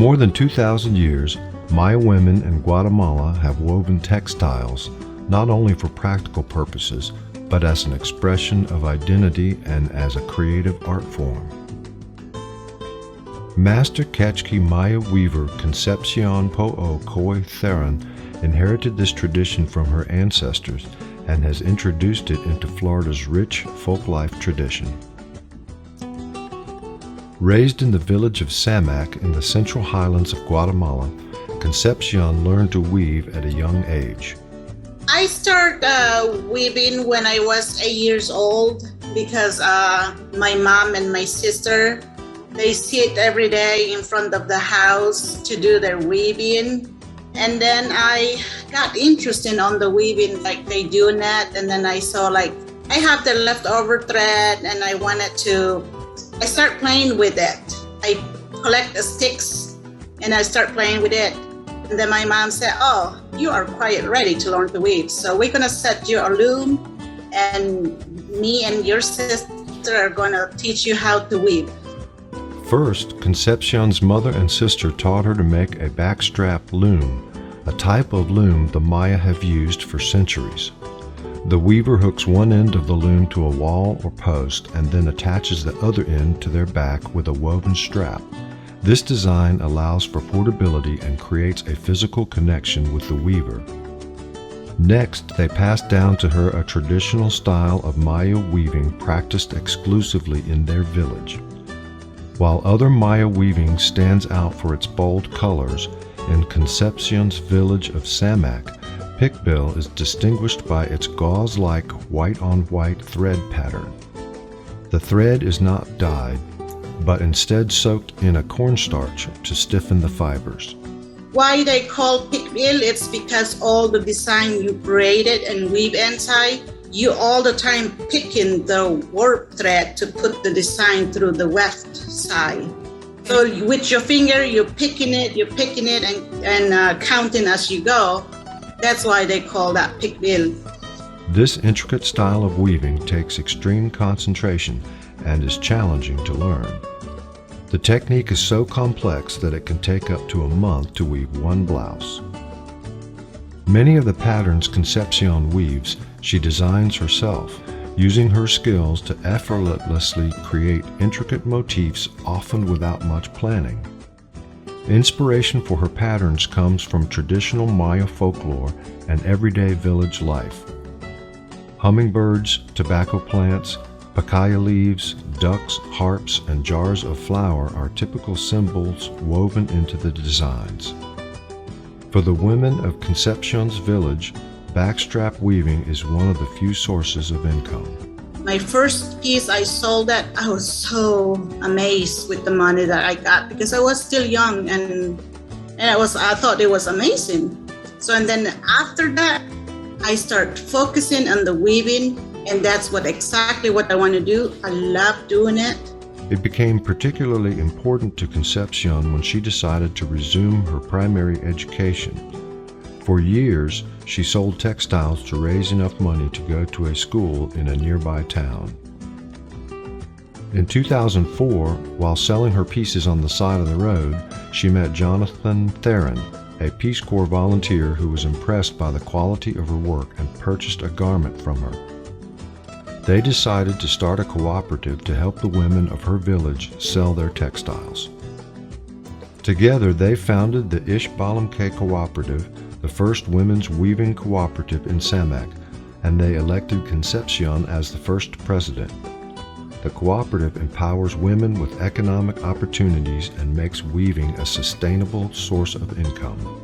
more than 2,000 years, Maya women in Guatemala have woven textiles not only for practical purposes, but as an expression of identity and as a creative art form. Master Kachki Maya weaver Concepción Poou Coy Tharin inherited this tradition from her ancestors and has introduced it into Florida's rich folklife tradition. Raised in the village of Samac in the central highlands of Guatemala, Concepción learned to weave at a young age. I started weaving when I was 8 years old because my mom and my sister, they sit every day in front of the house to do their weaving. And then I got interested on the weaving, like they do that. And then I saw like, I have the leftover thread and I start playing with it. I collect the sticks and I start playing with it. And then my mom said, oh, you are quite ready to learn to weave. So we're gonna set you a loom and me and your sister are gonna teach you how to weave. First, Concepción's mother and sister taught her to make a backstrap loom, a type of loom the Maya have used for centuries. The weaver hooks one end of the loom to a wall or post and then attaches the other end to their back with a woven strap. This design allows for portability and creates a physical connection with the weaver. Next, they passed down to her a traditional style of Maya weaving practiced exclusively in their village. While other Maya weaving stands out for its bold colors, in Concepción's village of Samac, Pikb'l is distinguished by its gauze-like white-on-white thread pattern. The thread is not dyed, but instead soaked in a cornstarch to stiffen the fibers. Why they call Pikb'l? It's because all the design you braided and weave inside, you all the time picking the warp thread to put the design through the weft side. So with your finger, you're picking it and counting as you go. That's why they call that Pikb'l. This intricate style of weaving takes extreme concentration and is challenging to learn. The technique is so complex that it can take up to a month to weave one blouse. Many of the patterns Concepción weaves, she designs herself, using her skills to effortlessly create intricate motifs, often without much planning. Inspiration for her patterns comes from traditional Maya folklore and everyday village life. Hummingbirds, tobacco plants, pacaya leaves, ducks, harps, and jars of flour are typical symbols woven into the designs. For the women of Concepción's village, backstrap weaving is one of the few sources of income. My first piece I sold that, I was so amazed with the money that I got because I was still young and I thought it was amazing. So and then after that, I start focusing on the weaving, and that's exactly what I want to do. I love doing it. It became particularly important to Concepción when she decided to resume her primary education. For years, she sold textiles to raise enough money to go to a school in a nearby town. In 2004, while selling her pieces on the side of the road, she met Jonathan Tharin, a Peace Corps volunteer who was impressed by the quality of her work and purchased a garment from her. They decided to start a cooperative to help the women of her village sell their textiles. Together, they founded the Ixbalamake Cooperative, the first women's weaving cooperative in Samac, and they elected Concepción as the first president. The cooperative empowers women with economic opportunities and makes weaving a sustainable source of income.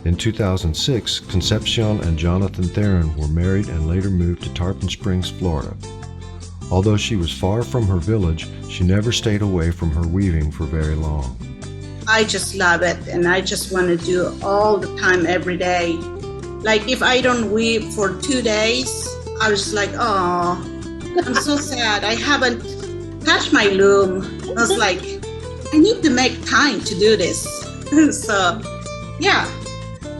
In 2006, Concepción and Jonathan Tharin were married and later moved to Tarpon Springs, Florida. Although she was far from her village, she never stayed away from her weaving for very long. I just love it, and I just want to do it all the time, every day. Like if I don't weave for 2 days, I was like, oh, I'm so sad. I haven't touched my loom. I was like, I need to make time to do this. So, yeah,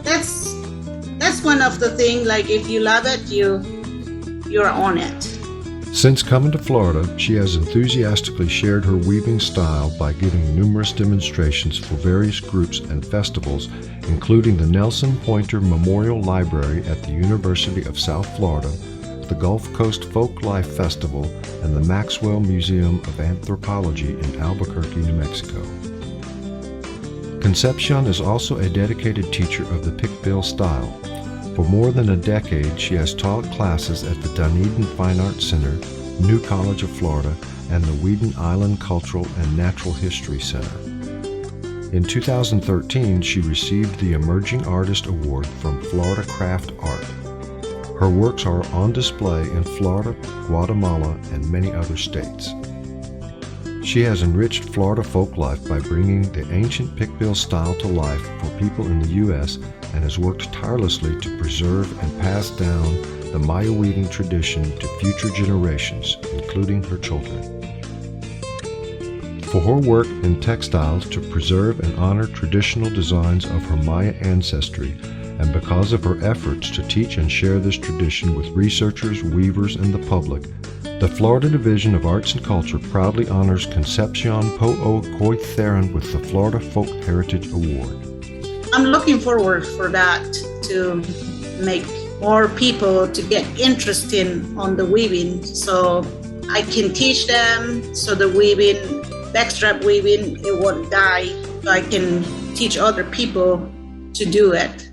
that's one of the things. Like if you love it, you're on it. Since coming to Florida, she has enthusiastically shared her weaving style by giving numerous demonstrations for various groups and festivals, including the Nelson Pointer Memorial Library at the University of South Florida, the Gulf Coast Folk Life Festival, and the Maxwell Museum of Anthropology in Albuquerque, New Mexico. Concepcion is also a dedicated teacher of the Pikb'l style. For more than a decade, she has taught classes at the Dunedin Fine Arts Center, New College of Florida, and the Weedon Island Cultural and Natural History Center. In 2013, she received the Emerging Artist Award from Florida Craft Art. Her works are on display in Florida, Guatemala, and many other states. She has enriched Florida folk life by bringing the ancient Pikb'l style to life for people in the U.S. and has worked tirelessly to preserve and pass down the Maya weaving tradition to future generations, including her children. For her work in textiles to preserve and honor traditional designs of her Maya ancestry, and because of her efforts to teach and share this tradition with researchers, weavers, and the public, the Florida Division of Arts and Culture proudly honors Concepción Poou Coy Tharin with the Florida Folk Heritage Award. I'm looking forward for that to make more people to get interested on the weaving, so I can teach them so the weaving, backstrap weaving, it won't die. So I can teach other people to do it.